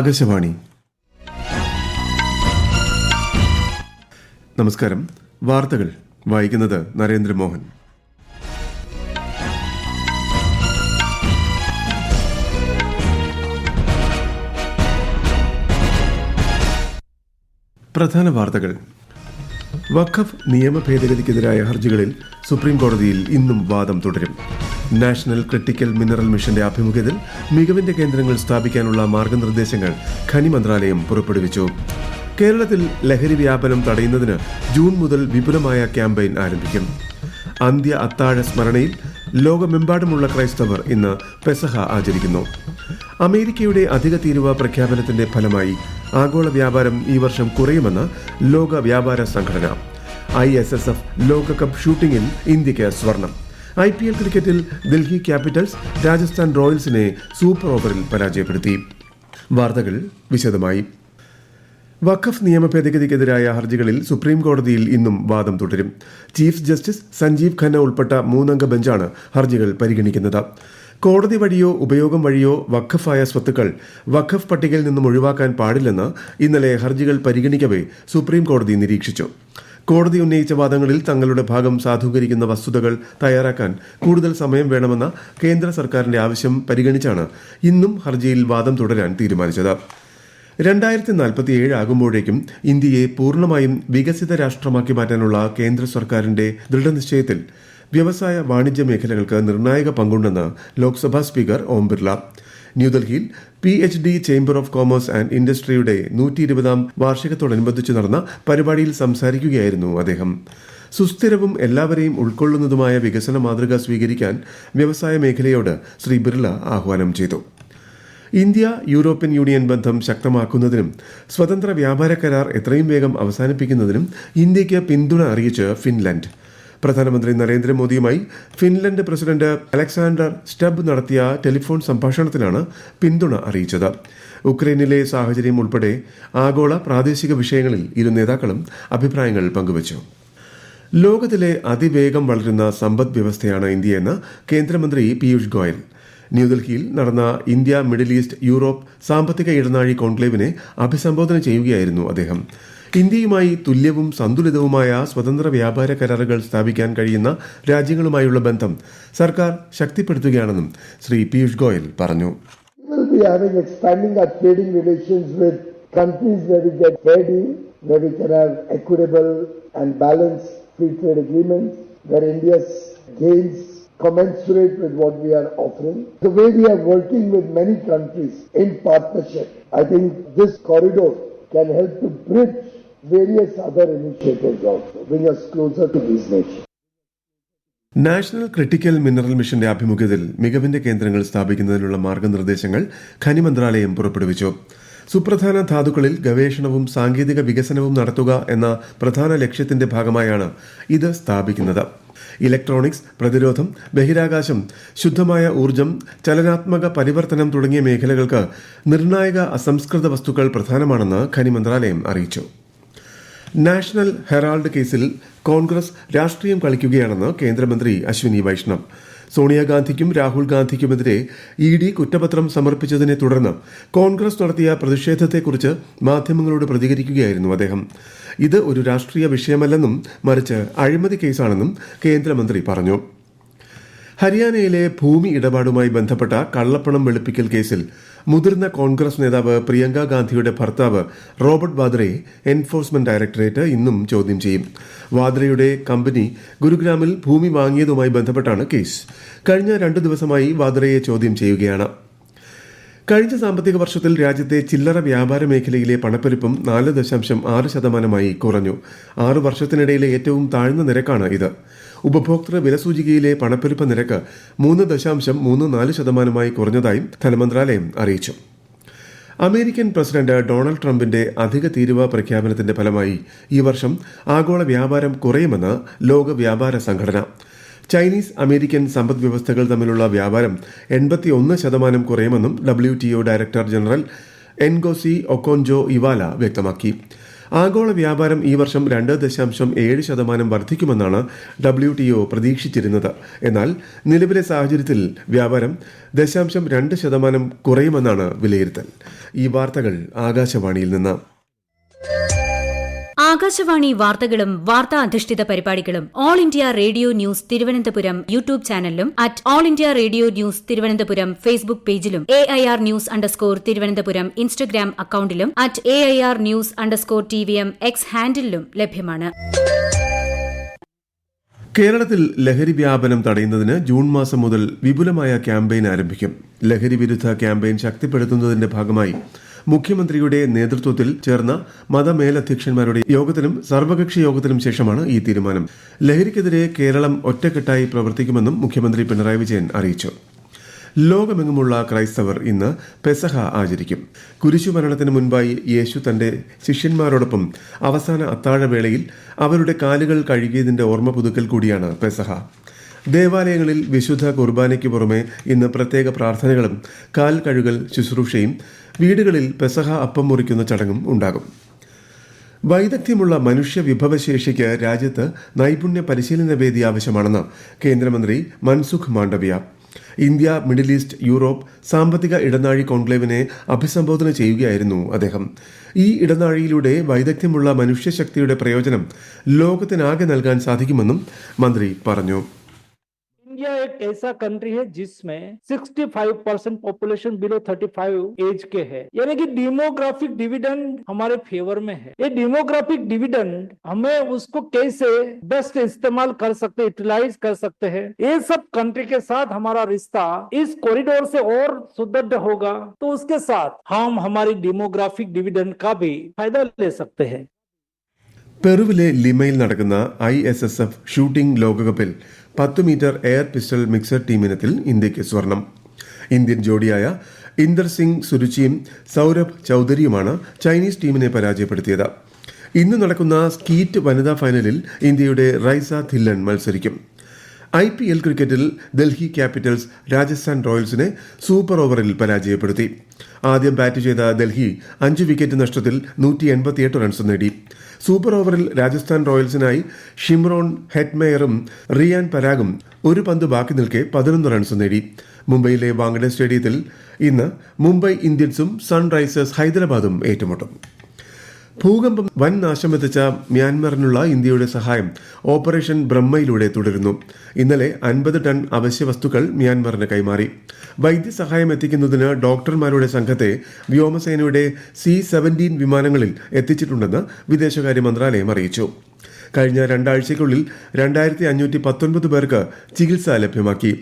ആകാശവാണി. നമസ്കാരം. വാർത്തകൾ വായിക്കുന്നത് നരേന്ദ്രമോഹൻ. പ്രധാന വാർത്തകൾ. വഖഫ് നിയമ ഭേദഗതിക്കെതിരായ ഹർജികളിൽ സുപ്രീം കോടതിയിൽ ഇന്നും വാദം തുടരും. നാഷണൽ ക്രിട്ടിക്കൽ മിനറൽ മിഷന്റെ ആഭിമുഖ്യത്തിൽ മികവിന്റെ കേന്ദ്രങ്ങൾ സ്ഥാപിക്കാനുള്ള മാർഗനിർദ്ദേശങ്ങൾ ഖനി മന്ത്രാലയം പുറപ്പെടുവിച്ചു. കേരളത്തിൽ ലഹരി വ്യാപനം തടയുന്നതിന് ജൂൺ മുതൽ വിപുലമായ ക്യാമ്പയിൻ ആരംഭിക്കും. അന്ത്യ അത്താഴ സ്മരണയിൽ ലോകമെമ്പാടുമുള്ള ക്രൈസ്തവർ ഇന്ന് പെസഹ ആചരിക്കുന്നു. അമേരിക്കയുടെ അധിക തീരുവ പ്രഖ്യാപനത്തിന്റെ ഫലമായി ആഗോള വ്യാപാരം ഈ വർഷം കുറയുമെന്ന് ലോക വ്യാപാര സംഘടന. ISSF ലോകകപ്പ് ഷൂട്ടിംഗിൽ ഇന്ത്യയ്ക്ക് സ്വർണം. IPL ക്രിക്കറ്റിൽ ഡൽഹി ക്യാപിറ്റൽസ് രാജസ്ഥാൻ റോയൽസിനെ സൂപ്പർ ഓവറിൽ പരാജയപ്പെടുത്തി. വാർത്തകൾ വിശദമായി. വഖഫ് നിയമ ഭേദഗതിക്കെതിരായ ഹർജികളിൽ സുപ്രീം കോടതിയിൽ ഇന്നും വാദം തുടരും. ചീഫ് ജസ്റ്റിസ് സഞ്ജീവ് ഖന്ന ഉൾപ്പെട്ട 3-അംഗ ബെഞ്ചാണ് ഹർജികൾ പരിഗണിക്കുന്നത്. കോടതി വഴിയോ ഉപയോഗം വഴിയോ വഖഫായ സ്വത്തുക്കൾ വഖഫ് പട്ടികയിൽ നിന്നും ഒഴിവാക്കാൻ പാടില്ലെന്ന് ഇന്നലെ ഹർജികൾ പരിഗണിക്കവേ സുപ്രീം കോടതി നിരീക്ഷിച്ചു. കോടതി ഉന്നയിച്ച വാദങ്ങളിൽ തങ്ങളുടെ ഭാഗം സാധൂകരിക്കുന്ന വസ്തുതകൾ തയ്യാറാക്കാൻ കൂടുതൽ സമയം വേണമെന്ന കേന്ദ്ര സർക്കാരിന്റെ ആവശ്യം പരിഗണിച്ചാണ് ഇന്നും ഹർജിയിൽ വാദം തുടരാൻ തീരുമാനിച്ചത്. 2047 ആകുമ്പോഴേക്കും ഇന്ത്യയെ പൂർണ്ണമായും വികസിത രാഷ്ട്രമാക്കി മാറ്റാനുള്ള കേന്ദ്ര സർക്കാരിന്റെ ദൃഢനിശ്ചയത്തിൽ വ്യവസായ വാണിജ്യ മേഖലകൾക്ക് നിർണായക പങ്കുണ്ടെന്ന് ലോക്സഭാ സ്പീക്കർ ഓം ബിർള. ന്യൂഡൽഹിയിൽ PhD chamber of commerce and ഇൻഡസ്ട്രിയുടെ 120ാം വാർഷികത്തോടനുബന്ധിച്ച് നടന്ന പരിപാടിയിൽ സംസാരിക്കുകയായിരുന്നു അദ്ദേഹം. സുസ്ഥിരവും എല്ലാവരെയും ഉൾക്കൊള്ളുന്നതുമായ വികസന മാതൃക സ്വീകരിക്കാൻ വ്യവസായ മേഖലയോട് ശ്രീ ബിർള ആഹ്വാനം ചെയ്തു. ഇന്ത്യ യൂറോപ്യൻ യൂണിയൻ ബന്ധം ശക്തമാക്കുന്നതിനും സ്വതന്ത്ര വ്യാപാര കരാർ എത്രയും വേഗം അവസാനിപ്പിക്കുന്നതിനും ഇന്ത്യയ്ക്ക് പിന്തുണ അറിയിച്ച് ഫിൻലൻഡ്. പ്രധാനമന്ത്രി നരേന്ദ്രമോദിയുമായി ഫിൻലൻഡ് പ്രസിഡന്റ് അലക്സാണ്ടർ സ്റ്റബ് നടത്തിയ ടെലിഫോൺ സംഭാഷണത്തിലാണ് പിന്തുണ അറിയിച്ചത്. ഉക്രൈനിലെ സാഹചര്യം ഉൾപ്പെടെ ആഗോള പ്രാദേശിക വിഷയങ്ങളിൽ ഇരു നേതാക്കളും അഭിപ്രായങ്ങൾ പങ്കുവച്ചു. ലോകത്തിലെ അതിവേഗം വളരുന്ന സമ്പദ് വ്യവസ്ഥയാണ് ഇന്ത്യയെന്ന് കേന്ദ്രമന്ത്രി പീയൂഷ് ഗോയൽ. ന്യൂഡൽഹിയിൽ നടന്ന ഇന്ത്യ മിഡിൽ ഈസ്റ്റ് യൂറോപ്പ് സാമ്പത്തിക ഇടനാഴി കോൺക്ലേവിനെ അഭിസംബോധന ചെയ്യുകയായിരുന്നു അദ്ദേഹം. ഇന്ത്യയുമായി തുല്യവും സന്തുലിതവുമായ സ്വതന്ത്ര വ്യാപാര കരാറുകൾ സ്ഥാപിക്കാൻ കഴിയുന്ന രാജ്യങ്ങളുമായുള്ള ബന്ധം സർക്കാർ ശക്തിപ്പെടുത്തുകയാണെന്നും ശ്രീ പീയൂഷ് ഗോയൽ പറഞ്ഞു. commensurate with what we are offering. The way we are working with many countries in partnership, I think this corridor can help to bridge various other initiatives also, bring us closer to these nations. National critical mineral മിഷന്റെ ആഭിമുഖ്യത്തിൽ മികവിന്റെ കേന്ദ്രങ്ങൾ സ്ഥാപിക്കുന്നതിനുള്ള മാർഗനിർദ്ദേശങ്ങൾ ഖനി മന്ത്രാലയം പുറപ്പെടുവിച്ചു. സുപ്രധാന ധാതുക്കളിൽ ഗവേഷണവും സാങ്കേതിക വികസനവും നടത്തുക എന്ന പ്രധാന ലക്ഷ്യത്തിന്റെ ഭാഗമായാണ് ഇത് സ്ഥാപിക്കുന്നത്. ഇലക്ട്രോണിക്സ്, പ്രതിരോധം, ബഹിരാകാശം, ശുദ്ധമായ ഊർജം, ചലനാത്മക പരിവർത്തനം തുടങ്ങിയ മേഖലകൾക്ക് നിർണായക അസംസ്കൃത വസ്തുക്കൾ പ്രധാനമാണെന്ന് ഖനി മന്ത്രാലയം അറിയിച്ചു. നാഷണൽ ഹെറാൾഡ് കേസിൽ കോൺഗ്രസ് രാഷ്ട്രീയം കളിക്കുകയാണെന്ന് കേന്ദ്രമന്ത്രി അശ്വിനി വൈഷ്ണവ്. സോണിയാഗാന്ധിക്കും രാഹുൽ ഗാന്ധിക്കുമെതിരെ ED കുറ്റപത്രം സമർപ്പിച്ചതിനെ തുടർന്ന് കോൺഗ്രസ് നടത്തിയ പ്രതിഷേധത്തെക്കുറിച്ച് മാധ്യമങ്ങളോട് പ്രതികരിക്കുകയായിരുന്നു അദ്ദേഹം. ഇത് ഒരു രാഷ്ട്രീയ വിഷയമല്ലെന്നും മറിച്ച് അഴിമതി കേസാണെന്നും കേന്ദ്രമന്ത്രി പറഞ്ഞു. ഹരിയാനയിലെ ഭൂമി ഇടപാടുമായി ബന്ധപ്പെട്ട കള്ളപ്പണം വെളുപ്പിക്കൽ കേസിൽ മുതിർന്ന കോൺഗ്രസ് നേതാവ് പ്രിയങ്ക ഗാന്ധിയുടെ ഭർത്താവ് റോബർട്ട് വാദ്രയെ എൻഫോഴ്സ്മെന്റ് ഡയറക്ടറേറ്റ് ഇന്നും ചോദ്യം ചെയ്യും. വാദ്രയുടെ കമ്പനി ഗുരുഗ്രാമിൽ ഭൂമി വാങ്ങിയതുമായി ബന്ധപ്പെട്ടാണ് കേസ്. കഴിഞ്ഞ 2 ദിവസമായി വാദ്രയെ ചോദ്യം ചെയ്യുകയാണ്. കഴിഞ്ഞ സാമ്പത്തിക വർഷത്തിൽ രാജ്യത്തെ ചില്ലറ വ്യാപാര മേഖലയിലെ പണപ്പെരുപ്പം 4.6% കുറഞ്ഞു. 6 വർഷത്തിനിടയിലെ ഏറ്റവും താഴ്ന്ന നിരക്കാണ് ഇത്. ഉപഭോക്തൃ വിലസൂചികയിലെ പണപ്പെരുപ്പ നിരക്ക് 3.34% കുറഞ്ഞതായും ധനമന്ത്രാലയം അറിയിച്ചു. അമേരിക്കൻ പ്രസിഡന്റ് ഡൊണാൾഡ് ട്രംപിന്റെ അധിക തീരുവ പ്രഖ്യാപനത്തിന്റെ ഫലമായി ഈ വർഷം ആഗോള വ്യാപാരം കുറയുമെന്ന് ലോക വ്യാപാര സംഘടന. ചൈനീസ് അമേരിക്കൻ സമ്പദ് വ്യവസ്ഥകൾ തമ്മിലുള്ള വ്യാപാരം 81% കുറയുമെന്നും WTO ഡയറക്ടർ ജനറൽ എൻഗോസി ഒക്കോൻജോ ഇവാല വ്യക്തമാക്കി. ആഗോള വ്യാപാരം ഈ വർഷം 2.7% വർദ്ധിക്കുമെന്നാണ് WTO പ്രതീക്ഷിച്ചിരുന്നത്. എന്നാൽ നിലവിലെ സാഹചര്യത്തിൽ വ്യാപാരം 0.2% കുറയുമെന്നാണ് വിലയിരുത്തൽ. ഈ വാർത്തകൾ ആകാശവാണിയിൽ നിന്ന്. ആകാശവാണി വാർത്തകളും വാർത്താ അധിഷ്ഠിത പരിപാടികളും all India radio news Thiruvananthapuram YouTube ചാനലിലും @all India radio news Thiruvananthapuram Facebook പേജിലും AIR ന്യൂസ് തിരുവനന്തപുരം ഇൻസ്റ്റഗ്രാം അക്കൌണ്ടിലും @AIR ന്യൂസ് TVM X ഹാൻഡിലും ലഭ്യമാണ്. കേരളത്തിൽ ലഹരി വ്യാപനം തടയുന്നതിന് ജൂൺ മാസം മുതൽ വിപുലമായ ക്യാമ്പയിൻ ആരംഭിക്കും. ലഹരി വിരുദ്ധ ക്യാമ്പയിൻ ശക്തിപ്പെടുത്തുന്നതിന്റെ ഭാഗമായി മുഖ്യമന്ത്രിയുടെ നേതൃത്വത്തിൽ ചേർന്ന മതമേലധ്യക്ഷന്മാരുടെ യോഗത്തിനും സർവകക്ഷി യോഗത്തിനും ശേഷമാണ് ഈ തീരുമാനം. ലഹരിക്കെതിരെ കേരളം ഒറ്റക്കെട്ടായി പ്രവർത്തിക്കുമെന്നും മുഖ്യമന്ത്രി പിണറായി വിജയൻ അറിയിച്ചു. ലോകമെങ്ങുമുള്ള ക്രൈസ്തവർ ഇന്ന് പെസഹ ആചരിക്കും. കുരിശുമരണത്തിന് മുൻപായി യേശു തന്റെ ശിഷ്യന്മാരോടൊപ്പം അവസാന അത്താഴവേളയിൽ അവരുടെ കാലുകൾ കഴുകിയതിന്റെ ഓർമ്മ പുതുക്കൽ കൂടിയാണ് പെസഹ. ദേവാലയങ്ങളിൽ വിശുദ്ധ കുർബാനയ്ക്ക് പുറമെ ഇന്ന് പ്രത്യേക പ്രാർത്ഥനകളും കാൽ കഴുകൽ ശുശ്രൂഷയും വീടുകളിൽ പെസഹ അപ്പം മുറിക്കുന്ന ചടങ്ങും ഉണ്ടാകും. വൈദഗ്ധ്യമുള്ള മനുഷ്യ വിഭവശേഷിക്ക് രാജ്യത്ത് നൈപുണ്യ പരിശീലന വേദി ആവശ്യമാണെന്ന് കേന്ദ്രമന്ത്രി Mansukh Mandaviya. India, middle east, Europe സാമ്പത്തിക ഇടനാഴി കോൺക്ലേവിനെ അഭിസംബോധന ചെയ്യുകയായിരുന്നു അദ്ദേഹം. ഈ ഇടനാഴിയിലൂടെ വൈദഗ്ധ്യമുള്ള മനുഷ്യശക്തിയുടെ പ്രയോജനം ലോകത്തിനാകെ നൽകാൻ സാധിക്കുമെന്നും മന്ത്രി പറഞ്ഞു. इंडिया एक ऐसा कंट्री है जिसमें 65% पॉपुलेशन बिलो 35 एज के है, यानी कि डेमोग्राफिक डिविडेंड हमारे फेवर में है. ये डेमोग्राफिक डिविडेंड हमें उसको कैसे बेस्ट इस्तेमाल कर सकते, यूटिलाइज कर सकते हैं. ये सब कंट्री के साथ हमारा रिश्ता इस कॉरिडोर से और सुदृढ़ होगा, तो उसके साथ हम हमारी डेमोग्राफिक डिविडेंड का भी फायदा ले सकते हैं. പെറുവിലെ ലിമയിൽ നടക്കുന്ന ISSF ഷൂട്ടിംഗ് ലോകകപ്പിൽ 10 മീറ്റർ എയർ പിസ്റ്റൾ മിക്സഡ് ടീമിനത്തിൽ ഇന്ത്യയ്ക്ക് സ്വർണം. ഇന്ത്യൻ ജോഡിയായ ഇന്ദർ സിംഗ് സുരുചിയും സൌരഭ് ചൌധരിയുമാണ് ചൈനീസ് ടീമിനെ പരാജയപ്പെടുത്തിയത്. ഇന്ന് നടക്കുന്ന സ്കീറ്റ് വനിതാ ഫൈനലിൽ ഇന്ത്യയുടെ റൈസ ധില്ലൺ മത്സരിക്കും. IPL ക്രിക്കറ്റിൽ ഡൽഹി ക്യാപിറ്റൽസ് രാജസ്ഥാൻ റോയൽസിനെ സൂപ്പർ ഓവറിൽ പരാജയപ്പെടുത്തി. ആദ്യം ബാറ്റ് ചെയ്ത ഡൽഹി 5 വിക്കറ്റ് നഷ്ടത്തിൽ 188 റൺസ് നേടി. സൂപ്പർ ഓവറിൽ രാജസ്ഥാൻ റോയൽസിനായി ഷിംറോൺ ഹെറ്റ്മെയറും റിയാൻ പരാഗും ഒരു പന്ത് ബാക്കി നിൽക്കെ 11 റൺസ് നേടി. മുംബൈയിലെ വാങ്കഡെ സ്റ്റേഡിയത്തിൽ ഇന്ന് മുംബൈ ഇന്ത്യൻസും സൺറൈസേഴ്സ് ഹൈദരാബാദും ഏറ്റുമുട്ടും. ഭൂകമ്പം വൻ നാശം വിതച്ച മ്യാൻമറിനുള്ള ഇന്ത്യയുടെ സഹായം ഓപ്പറേഷൻ ബ്രഹ്മയിലൂടെ തുടരുന്നു. ഇന്നലെ 50 ടൺ അവശ്യ വസ്തുക്കൾ മ്യാൻമറിന് കൈമാറി. വൈദ്യസഹായം എത്തിക്കുന്നതിന് ഡോക്ടർമാരുടെ സംഘത്തെ വ്യോമസേനയുടെ C-17 വിമാനങ്ങളിൽ എത്തിച്ചിട്ടുണ്ടെന്ന് വിദേശകാര്യ മന്ത്രാലയം അറിയിച്ചു. കഴിഞ്ഞ 2 ആഴ്ചയ്ക്കുള്ളിൽ 2519 പേർക്ക് ചികിത്സ ലഭ്യമാക്കി.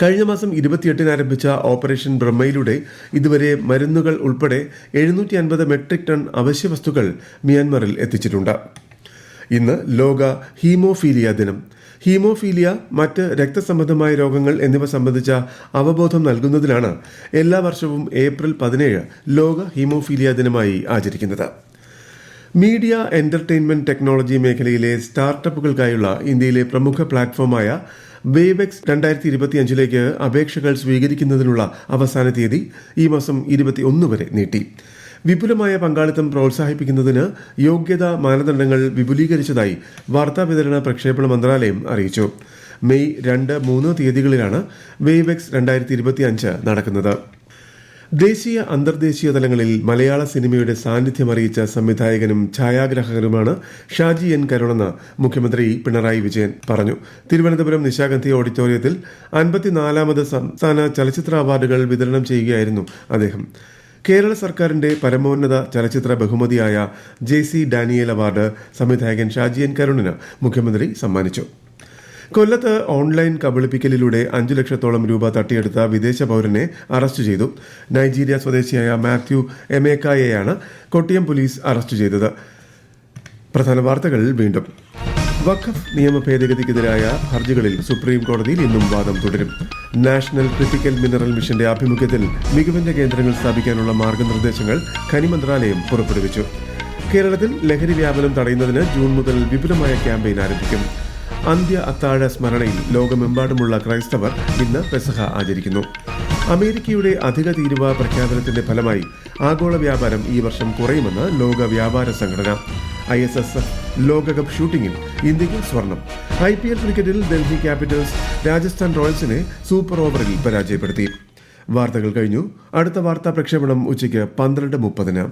കഴിഞ്ഞ മാസം 28 ആരംഭിച്ച ഓപ്പറേഷൻ ബ്രഹ്മയിലൂടെ ഇതുവരെ മരുന്നുകൾ ഉൾപ്പെടെ 750 മെട്രിക് ടൺ അവശ്യ വസ്തുക്കൾ മ്യാൻമറിൽ എത്തിച്ചിട്ടുണ്ട്. ഇന്ന് ലോക ഹീമോഫീലിയ ദിനം. ഹീമോഫീലിയ, മറ്റ് രക്തസംബന്ധമായ രോഗങ്ങൾ എന്നിവ സംബന്ധിച്ച അവബോധം നൽകുന്നതിനാണ് എല്ലാ വർഷവും ഏപ്രിൽ 17 ലോക ഹീമോഫീലിയ ദിനമായി ആചരിക്കുന്നത്. മീഡിയ എന്റർടൈൻമെന്റ് ടെക്നോളജി മേഖലയിലെ സ്റ്റാർട്ടപ്പുകൾക്കായുള്ള ഇന്ത്യയിലെ പ്രമുഖ പ്ലാറ്റ്ഫോമായ വേവെക്സ് 2025 അപേക്ഷകൾ സ്വീകരിക്കുന്നതിനുള്ള അവസാന തീയതി ഈ മാസം 21 വരെ നീട്ടി. വിപുലമായ പങ്കാളിത്തം പ്രോത്സാഹിപ്പിക്കുന്നതിന് യോഗ്യതാ മാനദണ്ഡങ്ങൾ വിപുലീകരിച്ചതായി വാർത്താവിതരണ പ്രക്ഷേപണ മന്ത്രാലയം അറിയിച്ചു. മെയ് 2, 3 തീയതികളിലാണ് വേവെക്സ് 2025 നടക്കുന്നത്. ദേശീയ അന്തർദേശീയ തലങ്ങളിൽ മലയാള സിനിമയുടെ സാന്നിധ്യം അറിയിച്ച സംവിധായകനും ഛായാഗ്രാഹകനുമാണ് ഷാജി N. കരുണെന്ന് മുഖ്യമന്ത്രി പിണറായി വിജയൻ പറഞ്ഞു. തിരുവനന്തപുരം നിശാഗന്ധി ഓഡിറ്റോറിയത്തിൽ 54ാമത് സംസ്ഥാന ചലച്ചിത്ര അവാർഡുകൾ വിതരണം ചെയ്യുകയായിരുന്നു അദ്ദേഹം. കേരള സർക്കാരിന്റെ പരമോന്നത ചലച്ചിത്ര ബഹുമതിയായ JC ഡാനിയേൽ അവാർഡ് സംവിധായകൻ ഷാജി N. കരുണിന് മുഖ്യമന്ത്രി സമ്മാനിച്ചു. കൊല്ലത്ത് ഓൺലൈൻ കബളിപ്പിക്കലിലൂടെ 5 ലക്ഷത്തോളം രൂപ തട്ടിയെടുത്ത വിദേശ പൌരനെ അറസ്റ്റ് ചെയ്തു. നൈജീരിയ സ്വദേശിയായ മാത്യു എമേക്കായെയാണ് കൊട്ടിയം പോലീസ് അറസ്റ്റ് ചെയ്തത്. പ്രധാന വാർത്തകൾ വീണ്ടും. വഖഫ് നിയമ ഭേദഗതിക്കെതിരായ ഹർജികളിൽ സുപ്രീം കോടതിയിൽ ഇന്നും വാദം തുടരും. നാഷണൽ ക്രിട്ടിക്കൽ മിനറൽ മിഷന്റെ ആഭിമുഖ്യത്തിൽ മികവിന്റെ കേന്ദ്രങ്ങൾ സ്ഥാപിക്കാനുള്ള മാർഗനിർദ്ദേശങ്ങൾ ഖനി മന്ത്രാലയം പുറപ്പെടുവിച്ചു. കേരളത്തിൽ ലഹരി വ്യാപനം തടയുന്നതിന് ജൂൺ മുതൽ വിപുലമായ ക്യാമ്പയിൻ ആരംഭിക്കും. അന്ത്യ അത്താഴ സ്മരണയിൽ ലോകമെമ്പാടുമുള്ള ക്രൈസ്തവർ ഇന്ന് പെസഹ ആചരിക്കുന്നു. അമേരിക്കയുടെ അധിക തീരുവ പ്രഖ്യാപനത്തിന്റെ ഫലമായി ആഗോള വ്യാപാരം ഈ വർഷം കുറയുമെന്ന് ലോക വ്യാപാര സംഘടന. ISSF ലോകകപ്പ് ഷൂട്ടിംഗിൽ ഇന്ത്യയ്ക്ക് സ്വർണം. IPL ക്രിക്കറ്റിൽ ഡൽഹി ക്യാപിറ്റൽസ് രാജസ്ഥാൻ റോയൽസിനെ സൂപ്പർ ഓവറിൽ പരാജയപ്പെടുത്തി. വാർത്തകൾ കഴിഞ്ഞു. അടുത്ത വാർത്താ പ്രക്ഷേപണം ഉച്ചയ്ക്ക് 12:30.